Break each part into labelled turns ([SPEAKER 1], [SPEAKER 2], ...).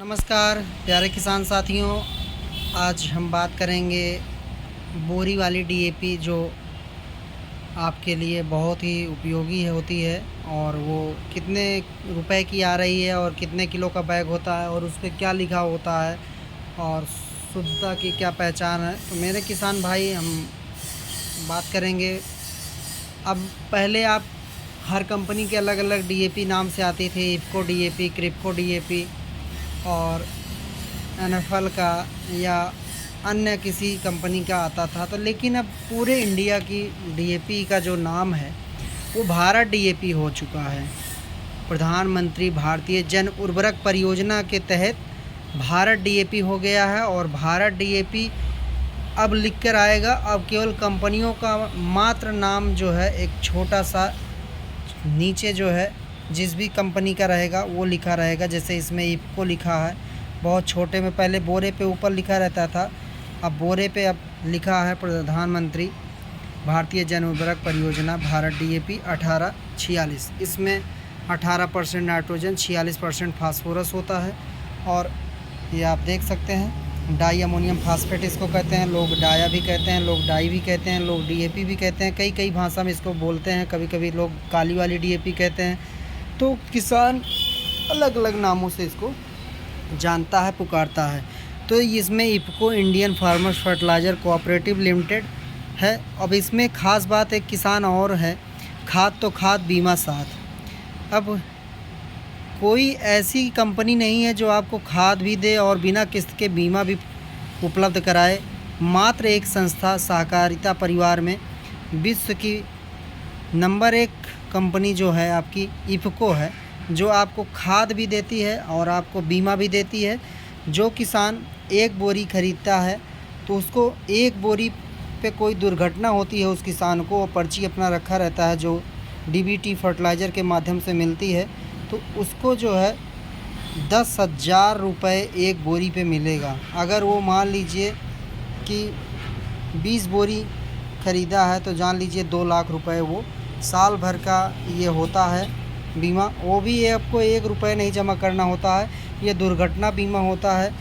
[SPEAKER 1] नमस्कार प्यारे किसान साथियों। आज हम बात करेंगे बोरी वाली डीएपी जो आपके लिए बहुत ही उपयोगी होती है और वो कितने रुपए की आ रही है और कितने किलो का बैग होता है और उस पर क्या लिखा होता है और शुद्धता की क्या पहचान है। तो मेरे किसान भाई, हम बात करेंगे। अब पहले आप हर कंपनी के अलग अलग डीएपी नाम से आती थी, इफ़को डीएपी, क्रिप्को डीएपी और एनएफएल का या अन्य किसी कंपनी का आता था। तो लेकिन अब पूरे इंडिया की डीएपी का जो नाम है वो भारत डीएपी हो चुका है। प्रधानमंत्री भारतीय जन उर्वरक परियोजना के तहत भारत डीएपी हो गया है और भारत डीएपी अब लिख कर आएगा। अब केवल कंपनियों का मात्र नाम जो है एक छोटा सा नीचे जो है जिस भी कंपनी का रहेगा वो लिखा रहेगा। जैसे इसमें इफ़को लिखा है बहुत छोटे में, पहले बोरे पे ऊपर लिखा रहता था, अब बोरे पे अब लिखा है प्रधानमंत्री भारतीय जन उर्वरक परियोजना भारत डीएपी 1846। इसमें 18% नाइट्रोजन, 46% फास्फोरस होता है। और ये आप देख सकते हैं डाई अमोनियम फास्फेट इसको कहते हैं, लोग डाया भी कहते हैं, लोग डाई भी कहते हैं, लोग डीएपी भी कहते हैं, कई भाषा में इसको बोलते हैं। कभी कभी लोग काली वाली डीएपी कहते हैं। तो किसान अलग अलग नामों से इसको जानता है, पुकारता है। तो इसमें IFFCO Indian farmers fertiliser cooperative limited है। अब इसमें ख़ास बात एक किसान और है, खाद तो खाद बीमा साथ। अब कोई ऐसी कंपनी नहीं है जो आपको खाद भी दे और बिना किस्त के बीमा भी उपलब्ध कराए। मात्र एक संस्था सहकारिता परिवार में विश्व की नंबर 1 कंपनी जो है आपकी इफ़को है, जो आपको खाद भी देती है और आपको बीमा भी देती है। जो किसान एक बोरी ख़रीदता है तो उसको एक बोरी पे कोई दुर्घटना होती है, उस किसान को पर्ची अपना रखा रहता है जो डीबीटी फर्टिलाइज़र के माध्यम से मिलती है, तो उसको जो है 10,000 रुपये एक बोरी पे मिलेगा। अगर वो मान लीजिए कि 20 बोरी ख़रीदा है तो जान लीजिए 2 लाख रुपए वो साल भर का ये होता है बीमा। वो भी ये आपको 1 रुपये नहीं जमा करना होता है। ये दुर्घटना बीमा होता है।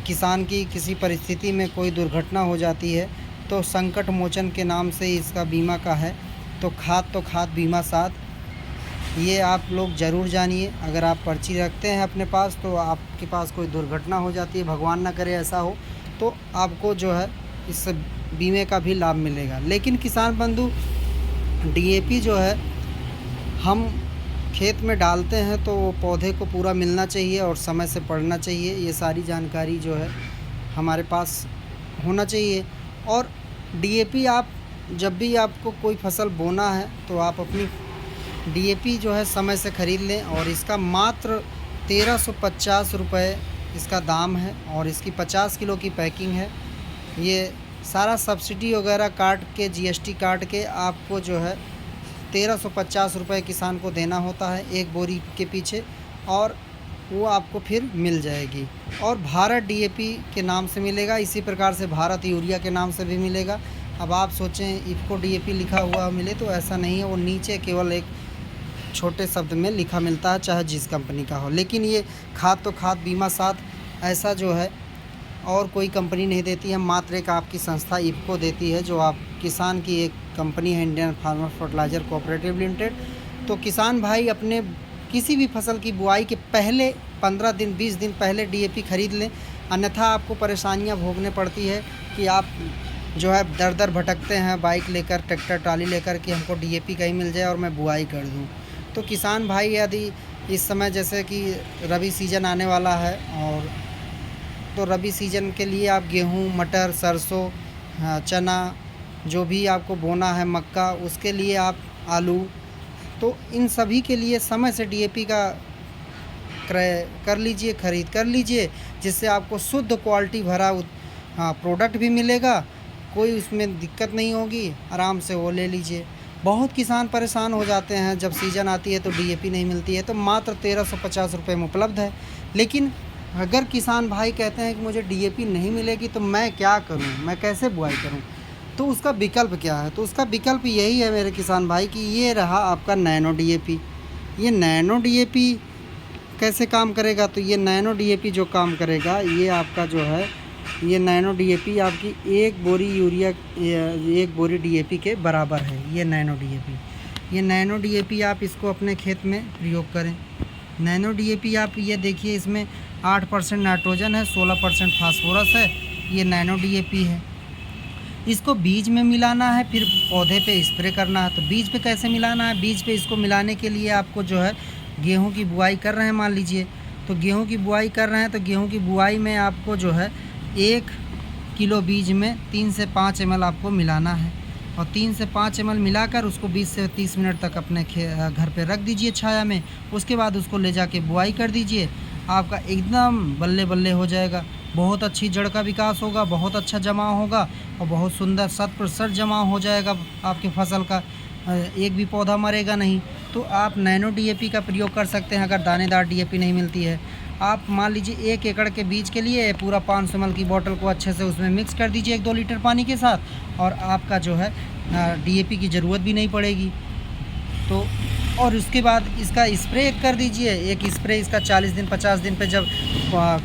[SPEAKER 1] किसान की किसी परिस्थिति में कोई दुर्घटना हो जाती है तो संकट मोचन के नाम से इसका बीमा का है। तो खाद बीमा साथ ये आप लोग ज़रूर जानिए। अगर आप पर्ची रखते हैं अपने पास तो आपके पास कोई दुर्घटना हो जाती है, भगवान ना करे ऐसा हो, तो आपको जो है इस बीमे का भी लाभ मिलेगा। लेकिन किसान बंधु, डीएपी जो है हम खेत में डालते हैं तो वो पौधे को पूरा मिलना चाहिए और समय से पड़ना चाहिए। ये सारी जानकारी जो है हमारे पास होना चाहिए। और डीएपी आप जब भी आपको कोई फसल बोना है तो आप अपनी डीएपी जो है समय से ख़रीद लें। और इसका मात्र 1350 रुपये इसका दाम है और इसकी 50 किलो की पैकिंग है। ये सारा सब्सिडी वगैरह काट के, जीएसटी काट के आपको जो है 1350 रुपये किसान को देना होता है एक बोरी के पीछे, और वो आपको फिर मिल जाएगी। और भारत डीएपी के नाम से मिलेगा, इसी प्रकार से भारत यूरिया के नाम से भी मिलेगा। अब आप सोचें इफ़को डीएपी लिखा हुआ मिले, तो ऐसा नहीं है। वो नीचे केवल एक छोटे शब्द में लिखा मिलता है, चाहे जिस कंपनी का हो। लेकिन ये खाद तो खाद बीमा साथ ऐसा जो है और कोई कंपनी नहीं देती है, मात्र एक आपकी संस्था इफ़को देती है, जो आप किसान की एक कंपनी है, Indian farmer fertiliser cooperative limited. तो किसान भाई अपने किसी भी फसल की बुआई के पहले 15 दिन 20 दिन पहले डीएपी ख़रीद लें, अन्यथा आपको परेशानियां भोगने पड़ती है कि आप जो है दर दर भटकते हैं बाइक लेकर, ट्रैक्टर ट्राली लेकर कि हमको डीएपी कहीं मिल जाए और मैं बुआई कर दूँ। तो किसान भाई यदि इस समय जैसे कि रबी सीज़न आने वाला है, और तो रबी सीज़न के लिए आप गेहूँ, मटर, सरसों, चना जो भी आपको बोना है, मक्का, उसके लिए आप आलू, तो इन सभी के लिए समय से डीएपी का क्रय कर लीजिए, ख़रीद कर लीजिए, जिससे आपको शुद्ध क्वालिटी भरा प्रोडक्ट भी मिलेगा, कोई उसमें दिक्कत नहीं होगी, आराम से वो ले लीजिए। बहुत किसान परेशान हो जाते हैं जब सीज़न आती है तो डीएपी नहीं मिलती है। तो मात्र 1350 रुपये में उपलब्ध है। लेकिन अगर किसान भाई कहते हैं कि मुझे डीएपी नहीं मिलेगी तो मैं क्या करूं, मैं कैसे बुआई करूं, तो उसका विकल्प क्या है? तो उसका विकल्प यही है मेरे किसान भाई कि ये रहा आपका नैनो डीएपी। ये नैनो डीएपी कैसे काम करेगा, तो ये नैनो डीएपी जो काम करेगा, ये आपका जो है ये नैनो डीएपी आपकी एक बोरी यूरिया एक बोरी डीएपी के बराबर है। ये नैनो डीएपी आप इसको अपने खेत में प्रयोग करें। नैनो डीएपी आप ये देखिए, इसमें 8% नाइट्रोजन है, 16% फास्फोरस है। ये नैनो डीएपी है। इसको बीज में मिलाना है, फिर पौधे पे स्प्रे करना है। तो बीज पे कैसे मिलाना है? बीज पे इसको मिलाने के लिए आपको जो है, गेहूं की बुआई कर रहे हैं मान लीजिए, तो गेहूं की बुआई कर रहे हैं, तो गेहूं की बुआई में आपको जो है 1 किलो बीज में 3 से 5 ml आपको मिलाना है। और 3 से 5 ml मिलाकर उसको 20 से 30 मिनट तक अपने घर पे रख दीजिए छाया में। उसके बाद उसको ले जाके बुआई कर दीजिए। आपका एकदम बल्ले बल्ले हो जाएगा। बहुत अच्छी जड़ का विकास होगा, बहुत अच्छा जमाव होगा और बहुत सुंदर 100% जमाव हो जाएगा आपके फसल का। एक भी पौधा मरेगा नहीं। तो आप नैनो डीएपी का प्रयोग कर सकते हैं। अगर दानेदार डीएपी नहीं मिलती है, आप मान लीजिए 1 एकड़ के बीज के लिए पूरा 500 ml की बोतल को अच्छे से उसमें मिक्स कर दीजिए 1-2 लीटर पानी के साथ, और आपका जो है डीएपी की ज़रूरत भी नहीं पड़ेगी। तो और उसके बाद इसका स्प्रे कर दीजिए। एक स्प्रे इसका 40 दिन 50 दिन पे जब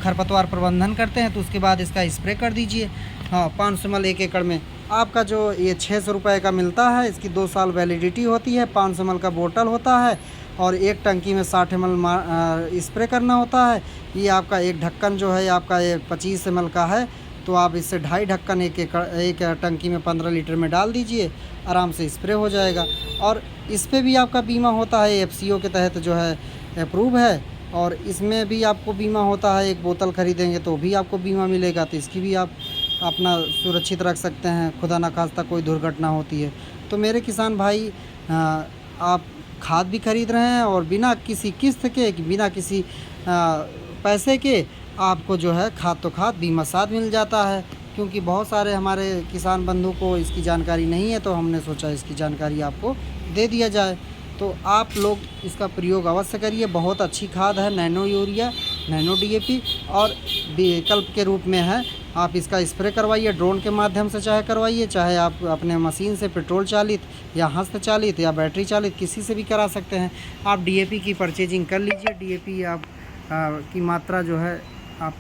[SPEAKER 1] खरपतवार प्रबंधन करते हैं तो उसके बाद इसका स्प्रे कर दीजिए। हाँ, 500 ml 1 एकड़ में आपका जो ये 600 रुपये का मिलता है। इसकी 2 साल वैलिडिटी होती है। 500 ml का बोतल होता है और एक टंकी में 60 ml स्प्रे करना होता है। ये आपका एक ढक्कन जो है आपका ये 25 ml का है, तो आप इससे 2.5 ढक्कन एक टंकी में 15 लीटर में डाल दीजिए, आराम से स्प्रे हो जाएगा। और इस पे भी आपका बीमा होता है, एफसीओ के तहत जो है अप्रूव है, और इसमें भी आपको बीमा होता है। एक बोतल ख़रीदेंगे तो भी आपको बीमा मिलेगा, तो इसकी भी आप अपना सुरक्षित रख सकते हैं, खुदा न खास्ता कोई दुर्घटना होती है। तो मेरे किसान भाई, आप खाद भी खरीद रहे हैं और बिना किसी किस्त के, बिना किसी पैसे के आपको जो है खाद तो खाद बीमा साथ मिल जाता है। क्योंकि बहुत सारे हमारे किसान बंधु को इसकी जानकारी नहीं है, तो हमने सोचा इसकी जानकारी आपको दे दिया जाए। तो आप लोग इसका प्रयोग अवश्य करिए। बहुत अच्छी खाद है नैनो यूरिया, नैनो डीएपी, और विकल्प के रूप में है। आप इसका स्प्रे करवाइए, ड्रोन के माध्यम से चाहे करवाइए, चाहे आप अपने मशीन से पेट्रोल चालित या हस्त चालित या बैटरी चालित किसी से भी करा सकते हैं। आप डीएपी की परचेजिंग कर लीजिए। डीएपी आप की मात्रा जो है आप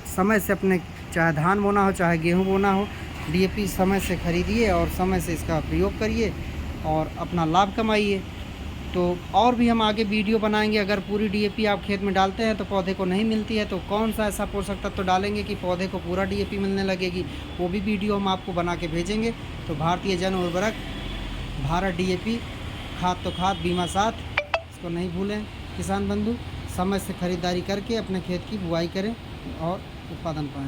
[SPEAKER 1] समय से अपने, चाहे धान बोना हो चाहे गेहूँ बोना हो, डीएपी समय से खरीदिए और समय से इसका प्रयोग करिए और अपना लाभ कमाइए। तो और भी हम आगे वीडियो बनाएंगे। अगर पूरी डीएपी आप खेत में डालते हैं तो पौधे को नहीं मिलती है, तो कौन सा ऐसा पोषक तत्व तो डालेंगे कि पौधे को पूरा डीएपी मिलने लगेगी, वो भी वीडियो हम आपको बना के भेजेंगे। तो भारतीय जन उर्वरक, भारत डीएपी, खाद तो खाद बीमा साथ, इसको नहीं भूलें किसान बंधु। समय से ख़रीदारी करके अपने खेत की बुआई करें और उत्पादन पाएँ।